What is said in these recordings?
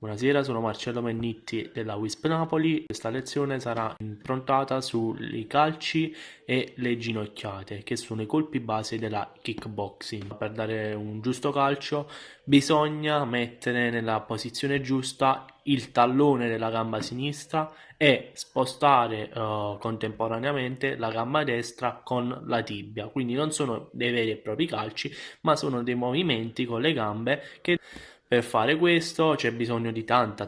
Buonasera, sono Marcello Mennitti della Wisp Napoli. Questa lezione sarà improntata sui calci e le ginocchiate, che sono i colpi base della kickboxing. Per dare un giusto calcio bisogna mettere nella posizione giusta il tallone della gamba sinistra e spostare contemporaneamente la gamba destra con la tibia. Quindi non sono dei veri e propri calci, ma sono dei movimenti con le gambe che per fare questo c'è bisogno di tanta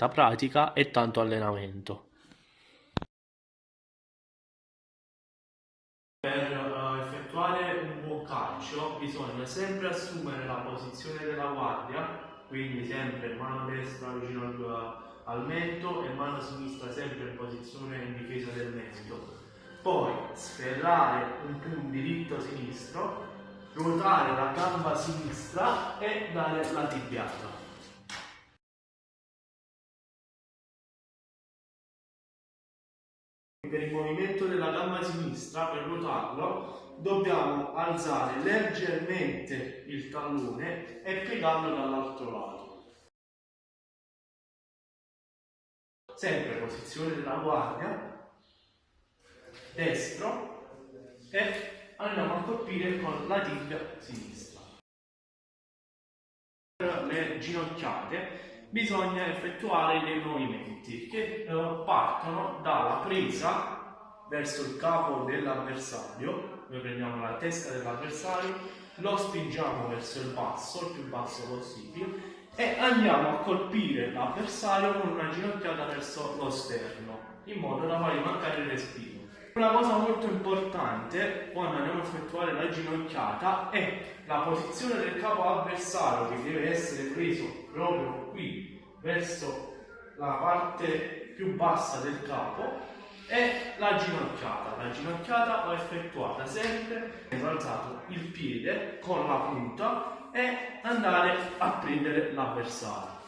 pratica e tanto allenamento. Per effettuare un buon calcio bisogna sempre assumere la posizione della guardia, quindi sempre mano destra vicino al mento e mano sinistra sempre in posizione in difesa del mento. Poi sferrare un punto diritto sinistro, ruotare la gamba sinistra e dare la tibiata. Per il movimento della gamba sinistra, per ruotarlo, dobbiamo alzare leggermente il tallone e piegarlo dall'altro lato. Sempre posizione della guardia, destro, e andiamo a colpire con la tibia sinistra. Per le ginocchiate bisogna effettuare dei movimenti che partono dalla presa verso il capo dell'avversario. Noi prendiamo la testa dell'avversario, lo spingiamo verso il basso, il più basso possibile, e andiamo a colpire l'avversario con una ginocchiata verso lo sterno, in modo da fargli mancare il respiro. Una cosa molto importante quando andiamo a effettuare la ginocchiata è la posizione del capo avversario, che deve essere preso proprio qui verso la parte più bassa del capo, e la ginocchiata. La ginocchiata va effettuata sempre alzato il piede con la punta e andare a prendere l'avversario.